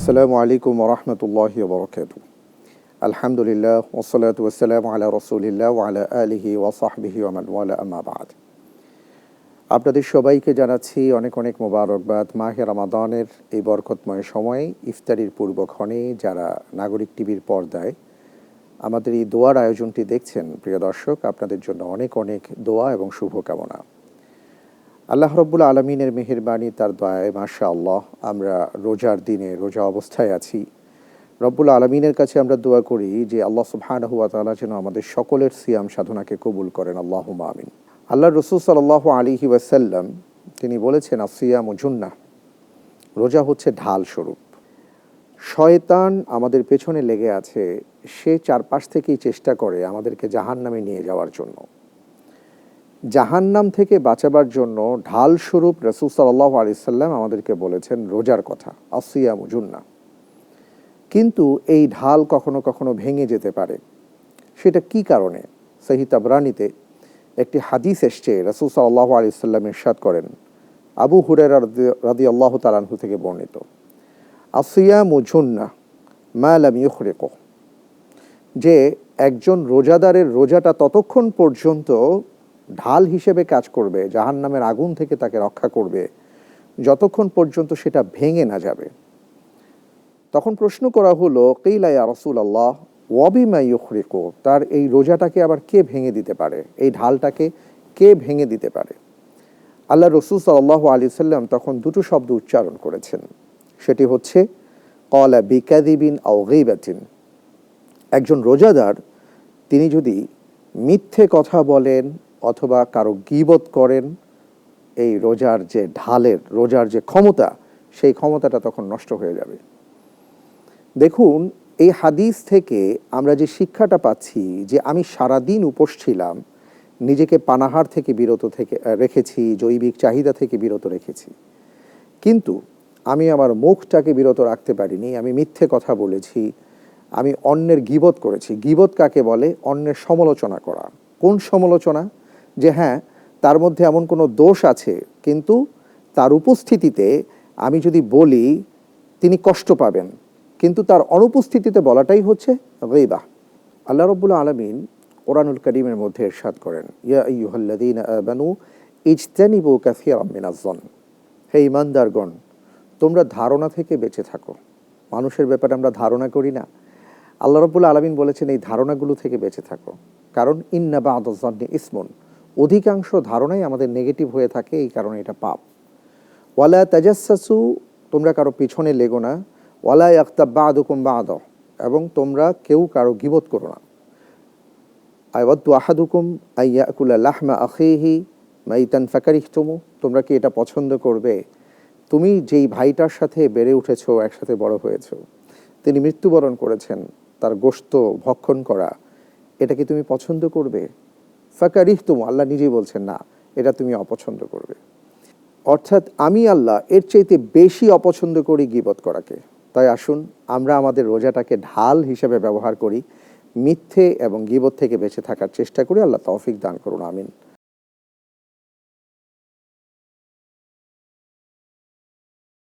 আসসালামু আলাইকুম ওরহমতুল্লাহি ওবরাকাতুহু। আলহামদুলিল্লাহ ওয়াসসালাতু ওয়াসসালামু আলা রাসূলিল্লাহ ওয়া আলা আলিহি ওয়া সাহবিহি ওয়া মান ওয়ালা, আম্মা বা'দ। আপনাদের সবাইকে জানাচ্ছি অনেক অনেক মোবারকবাদ। মাহে রমাদানের এই বরকতময় সময়ে ইফতারির পূর্বক্ষণে যারা নাগরিক টিভির পর্দায় আমাদের এই দোয়ার আয়োজনটি দেখছেন, প্রিয় দর্শক, আপনাদের জন্য অনেক অনেক দোয়া এবং শুভকামনা। আল্লাহ রাব্বুল আলামিনের মেহেরবানি, তার দয়ায় মাশাআল্লাহ আমরা রোজার দিনে রোজা অবস্থায় আছি। রব্বুল আলামিনের কাছে আমরা দোয়া করি যে আল্লাহ সুবহানাহু ওয়া তাআলা যেন আমাদের সকলের সিয়াম সাধনাকে কবুল করেন, আল্লাহুম্মা আমিন। আল্লাহর রাসূল সাল্লাল্লাহু আলাইহি ওয়াসাল্লাম তিনি বলেছেন, আসিয়ামু জুন্নাহ, রোজা হচ্ছে ঢাল স্বরূপ। শয়তান আমাদের পেছনে লেগে আছে, সে চারপাশ থেকেই চেষ্টা করে আমাদেরকে জাহান্নামে নিয়ে যাওয়ার জন্য। জাহান্নাম থেকে বাঁচাবার জন্য ঢাল স্বরূপ রাসূল সাল্লাল্লাহু আলাইহি ওয়াসাল্লাম আমাদেরকে বলেছেন রোজার কথা, আসিয়ামু জুন্নাহ। কিন্তু এই ঢাল কখনো কখনো ভেঙে যেতে পারে। সেটা কি কারণে? সহিহ তাবরানীতে একটি হাদিস এসছে, রাসূল সাল্লাল্লাহু আলাইহি ওয়াসাল্লাম ইরশাদ করেন, আবু হুরায়রা রাদিয়াল্লাহু তাআলা আনহু থেকে বর্ণিত, আসিয়ামু জুন্নাহ মা লাম ইউখরিকু, যে একজন রোজাদারের রোজাটা ততক্ষণ পর্যন্ত ঢাল হিসেবে কাজ করবে, জাহান্নামের আগুন থেকে তাকে রক্ষা করবে, যতক্ষণ পর্যন্ত সেটা ভেঙে না যাবে। তখন প্রশ্ন করা হলো, কিলা ইয়া রাসূলুল্লাহ ওয়া বিমা ইউখরিকু, তার এই রোজাটাকে আবার কে ভেঙে দিতে পারে, এই ঢালটাকে কে ভেঙে দিতে পারে? আল্লাহ রাসূল সাল্লাল্লাহু আলাইহি সাল্লাম তখন দুটো শব্দ উচ্চারণ করেছেন, সেটি হচ্ছে ক্বালা বিকাযিবিন আও গীবাতিন। একজন রোজাদার তিনি যদি মিথ্যে কথা বলেন অথবা কারো গীবত করেন, এই রোজার যে ঢালের, রোজার যে ক্ষমতা, সেই ক্ষমতাটা তখন নষ্ট হয়ে যাবে। দেখুন, এই হাদিস থেকে আমরা যে শিক্ষাটা পাচ্ছি যে আমি সারাদিন উপোস ছিলাম, নিজেকে পানাহার থেকে বিরত রেখেছি, জৈবিক চাহিদা থেকে বিরত রেখেছি, কিন্তু আমি আমার মুখটাকে বিরত রাখতে পারিনি, আমি মিথ্যে কথা বলেছি, আমি অন্যের গীবত করেছি। গীবত কাকে বলে? অন্যের সমালোচনা করা। কোন সমালোচনা? যে হ্যাঁ, তার মধ্যে এমন কোনো দোষ আছে, কিন্তু তার উপস্থিতিতে আমি যদি বলি তিনি কষ্ট পাবেন, কিন্তু তার অনুপস্থিতিতে বলাটাই হচ্ছে গীবাহ। আল্লাহ রাব্বুল আলামিন কোরআনুল কারীমের মধ্যে ইরশাদ করেন, ইয়া আইয়ুহাল্লাযীনা আমানু ইজতানিবু কাসীরাম মিনাজ-যন, হে ঈমানদারগণ, তোমরা ধারণা থেকে বেঁচে থাকো। মানুষের ব্যাপারে আমরা ধারণা করি না? আল্লাহ রাব্বুল আলামিন বলেছেন এই ধারণাগুলো থেকে বেঁচে থাকো, কারণ ইন্না বা'দাজ-যন্নি ইসমুন, অধিকাংশ ধারণাই আমাদের নেগেটিভ হয়ে থাকে, এই কারণে এটা পাপ। ওয়ালা তাজাসসু, তোমরা কারো পিছনে লেগো না। ওয়ালা ইয়াগতাব বা'দুকুম বা'দা, এবং তোমরা কেউ কারো গীবত করো না। আয়াওয়াদ্দু আহাদুকুম আইয়াকুলা লাহমা আখিহি মাইতান ফাকারিহতুমু, তোমরা কি এটা পছন্দ করবে, তুমি যেই ভাইটার সাথে বেড়ে উঠেছো, একসাথে বড় হয়েছো, তিনি মৃত্যুবরণ করেছেন, তার গোশত ভক্ষণ করা, এটা কি তুমি পছন্দ করবে? ফাকারিহতুমু, আল্লাহ নিজেই বলছেন না, এটা তুমি অপছন্দ করবে। অর্থাৎ আমি আল্লাহ এর চাইতে বেশি অপছন্দ করি গীবত করাকে। তাই আসুন আমরা আমাদের রোজাটাকে ঢাল হিসেবে ব্যবহার করি, মিথ্যে এবং গীবত থেকে বেঁচে থাকার চেষ্টা করি। আল্লাহ তৌফিক দান করুন, আমিন।